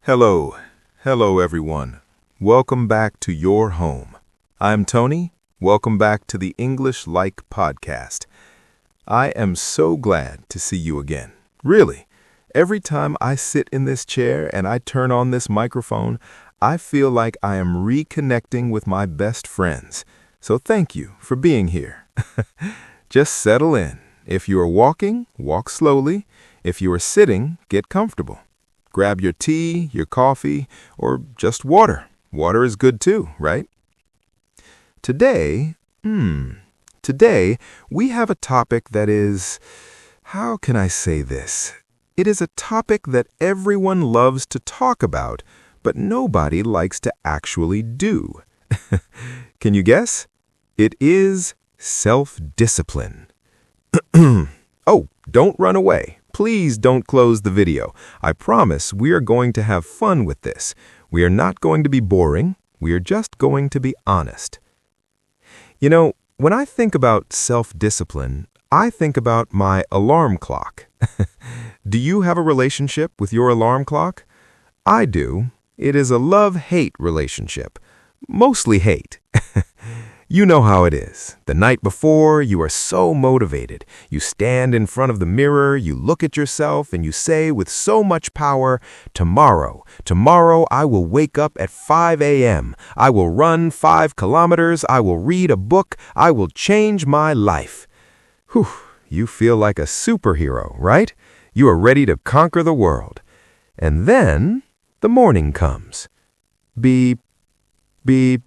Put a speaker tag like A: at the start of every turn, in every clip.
A: Hello. Hello, everyone. Welcome back to your home. I'm Tony. Welcome back to the English Like podcast. I am so glad to see you again. Really, every time I sit in this chair and I turn on this microphone, I feel like I am reconnecting with my best friends. So thank you for being here. Just settle in. If you are walking, walk slowly. If you are sitting, get comfortable. Grab your tea, your coffee, or just water. Water is good too, right? Today we have a topic that is, how can I say this? It is a topic that everyone loves to talk about, but nobody likes to actually do. Can you guess? It is self-discipline. Oh, don't run away. Please don't close the video. I promise we are going to have fun with this. We are not going to be boring. We are just going to be honest. You know, when I think about self-discipline, I think about my alarm clock. Do you have a relationship with your alarm clock? I do. It is a love-hate relationship. Mostly hate. You know how it is. The night before, you are so motivated. You stand in front of the mirror, you look at yourself, and you say with so much power, tomorrow I will wake up at 5 a.m. I will run 5 kilometers. I will read a book. I will change my life. Whew, you feel like a superhero, right? You are ready to conquer the world. And then the morning comes. Beep, beep,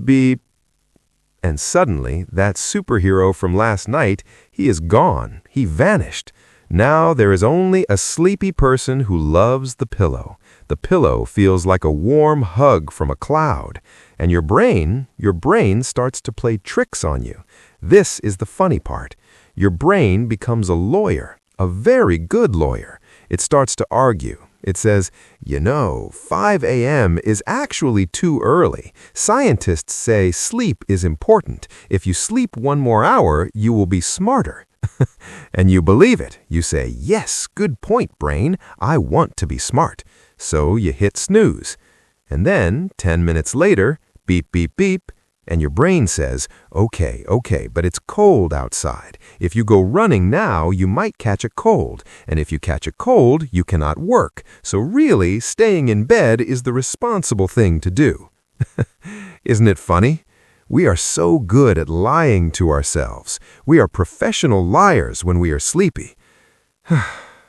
A: beep. And suddenly, that superhero from last night, he is gone. He vanished. Now there is only a sleepy person who loves the pillow. The pillow feels like a warm hug from a cloud. And your brain starts to play tricks on you. This is the funny part. Your brain becomes a lawyer, a very good lawyer. It starts to argue. It says, 5 a.m. is actually too early. Scientists say sleep is important. If you sleep 1 more hour, you will be smarter. And you believe it. You say, yes, good point, brain. I want to be smart. So you hit snooze. And then, 10 minutes later, beep, beep, beep. And your brain says, okay, but it's cold outside. If you go running now, you might catch a cold. And if you catch a cold, you cannot work. So really, staying in bed is the responsible thing to do. Isn't it funny? We are so good at lying to ourselves. We are professional liars when we are sleepy.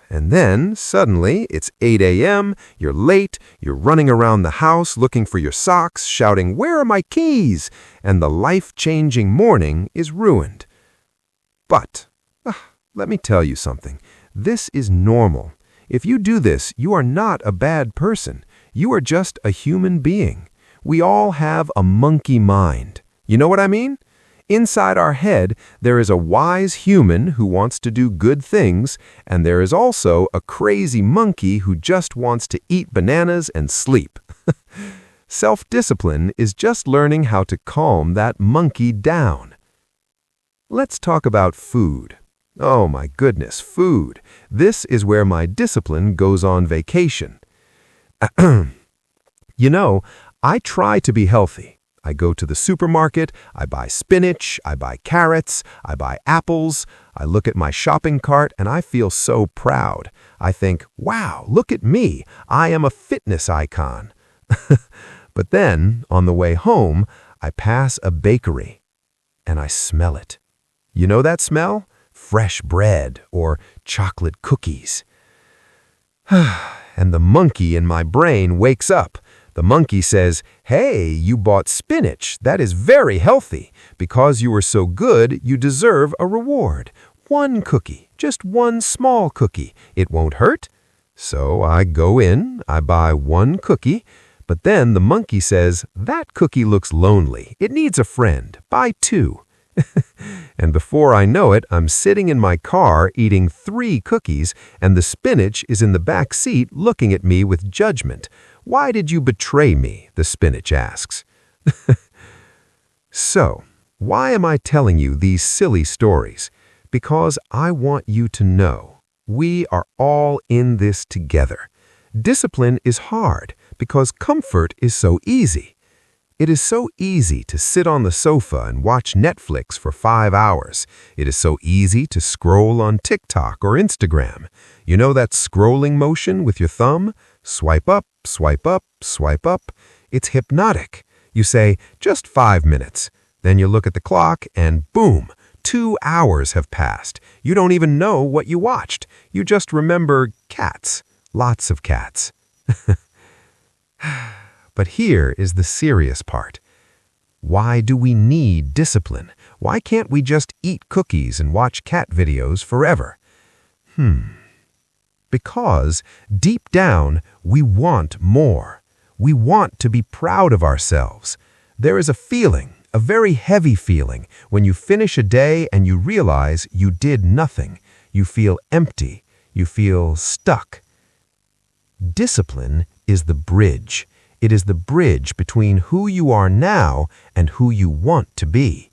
A: And then, suddenly, it's 8 a.m., you're late, you're running around the house looking for your socks, shouting, "Where are my keys?" And the life-changing morning is ruined. But, let me tell you something. This is normal. If you do this, you are not a bad person. You are just a human being. We all have a monkey mind. You know what I mean? Inside our head, there is a wise human who wants to do good things, and there is also a crazy monkey who just wants to eat bananas and sleep. Self-discipline is just learning how to calm that monkey down. Let's talk about food. Oh my goodness, food. This is where my discipline goes on vacation. I try to be healthy. I go to the supermarket, I buy spinach, I buy carrots, I buy apples. I look at my shopping cart and I feel so proud. I think, wow, look at me. I am a fitness icon. But then, on the way home, I pass a bakery and I smell it. You know that smell? Fresh bread or chocolate cookies. And the monkey in my brain wakes up. The monkey says, "Hey, you bought spinach. That is very healthy. Because you were so good, you deserve a reward. 1 cookie, just 1 small cookie. It won't hurt." So I go in, I buy 1 cookie, but then the monkey says, "That cookie looks lonely. It needs a friend. Buy 2. And before I know it, I'm sitting in my car eating 3 cookies, and the spinach is in the back seat looking at me with judgment. "Why did you betray me?" the spinach asks. So, why am I telling you these silly stories? Because I want you to know we are all in this together. Discipline is hard because comfort is so easy. It is so easy to sit on the sofa and watch Netflix for 5 hours. It is so easy to scroll on TikTok or Instagram. You know that scrolling motion with your thumb? Swipe up, swipe up, swipe up. It's hypnotic. You say, just 5 minutes. Then you look at the clock and boom, 2 hours have passed. You don't even know what you watched. You just remember cats. Lots of cats. But here is the serious part. Why do we need discipline? Why can't we just eat cookies and watch cat videos forever? Because deep down, we want more. We want to be proud of ourselves. There is a feeling, a very heavy feeling, when you finish a day and you realize you did nothing. You feel empty. You feel stuck. Discipline is the bridge. It is the bridge between who you are now and who you want to be.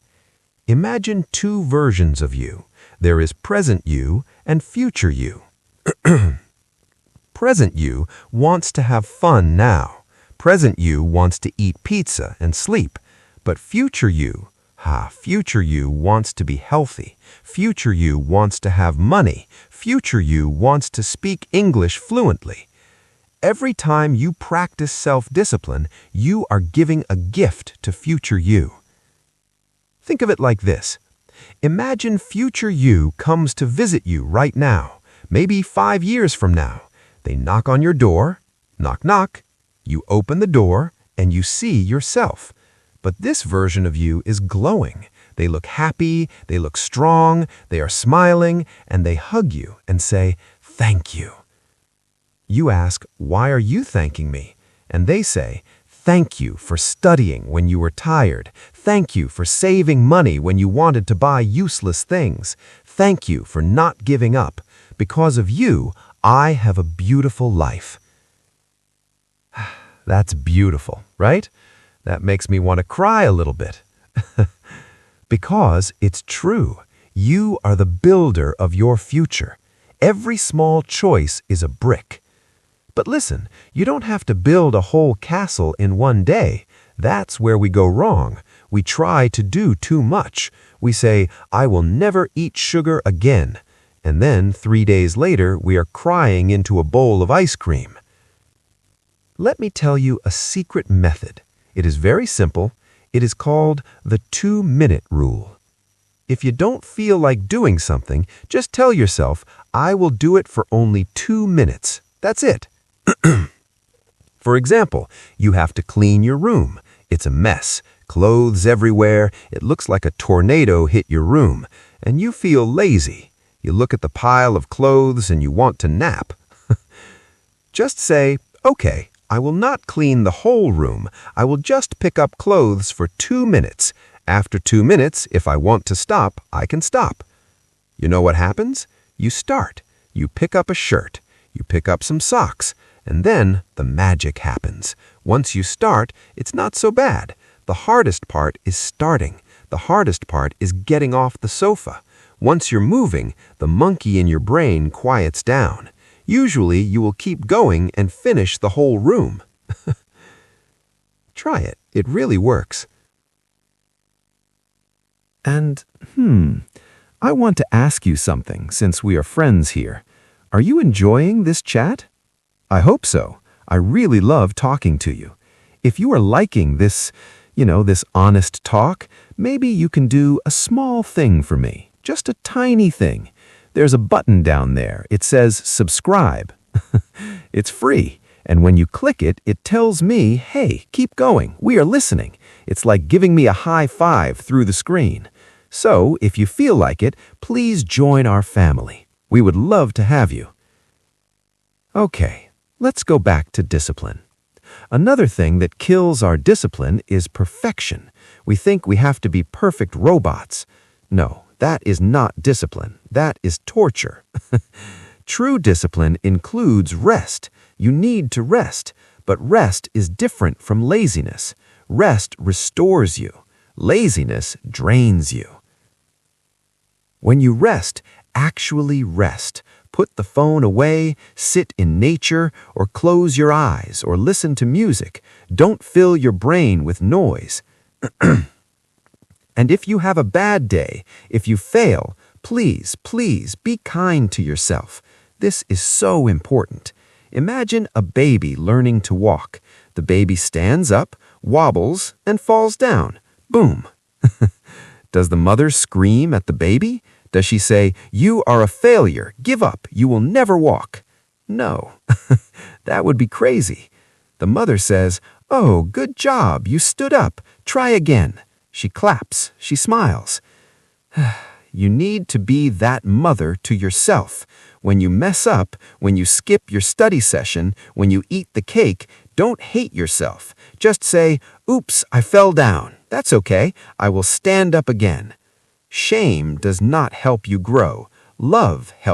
A: Imagine 2 versions of you. There is present you and future you. Present you wants to have fun now. Present you wants to eat pizza and sleep. But future you wants to be healthy. Future you wants to have money. Future you wants to speak English fluently. Every time you practice self-discipline, you are giving a gift to future you. Think of it like this. Imagine future you comes to visit you right now, maybe 5 years from now. They knock on your door, knock, knock. You open the door and you see yourself. But this version of you is glowing. They look happy, they look strong, they are smiling, and they hug you and say, "Thank you." You ask, "Why are you thanking me?" And they say, "Thank you for studying when you were tired. Thank you for saving money when you wanted to buy useless things. Thank you for not giving up. Because of you, I have a beautiful life." That's beautiful, right? That makes me want to cry a little bit. Because it's true. You are the builder of your future. Every small choice is a brick. But listen, you don't have to build a whole castle in one day. That's where we go wrong. We try to do too much. We say, "I will never eat sugar again." And then 3 days later, we are crying into a bowl of ice cream. Let me tell you a secret method. It is very simple. It is called the 2-minute rule. If you don't feel like doing something, just tell yourself, "I will do it for only 2 minutes." That's it. For example, you have to clean your room. It's a mess. Clothes everywhere. It looks like a tornado hit your room. And you feel lazy. You look at the pile of clothes and you want to nap. Just say, "Okay, I will not clean the whole room. I will just pick up clothes for 2 minutes. After 2 minutes, if I want to stop, I can stop." You know what happens? You start. You pick up a shirt. You pick up some socks. And then the magic happens. Once you start, it's not so bad. The hardest part is starting. The hardest part is getting off the sofa. Once you're moving, the monkey in your brain quiets down. Usually, you will keep going and finish the whole room. Try it. It really works. And, I want to ask you something since we are friends here. Are you enjoying this chat? I hope so. I really love talking to you. If you are liking this, this honest talk, maybe you can do a small thing for me. Just a tiny thing. There's a button down there. It says subscribe. It's free. And when you click it, it tells me, "Hey, keep going. We are listening." It's like giving me a high five through the screen. So, if you feel like it, please join our family. We would love to have you. Okay, let's go back to discipline. Another thing that kills our discipline is perfection. We think we have to be perfect robots. No, that is not discipline. That is torture. True discipline includes rest. You need to rest, but rest is different from laziness. Rest restores you. Laziness drains you. When you rest, actually rest.
B: Put the phone away, sit in nature, or close your eyes, or listen to music. Don't fill your brain with noise. And if you have a bad day, if you fail, please, please be kind to yourself. This is so important. Imagine a baby learning to walk. The baby stands up, wobbles, and falls down. Boom. Does the mother scream at the baby? Does she say, "You are a failure, give up, you will never walk"? No, that would be crazy. The mother says, "Oh, good job, you stood up, try again." She claps, she smiles. You need to be that mother to yourself. When you mess up, when you skip your study session, when you eat the cake, don't hate yourself. Just say, "Oops, I fell down. That's okay. I will stand up again." Shame does not help you grow. Love helps.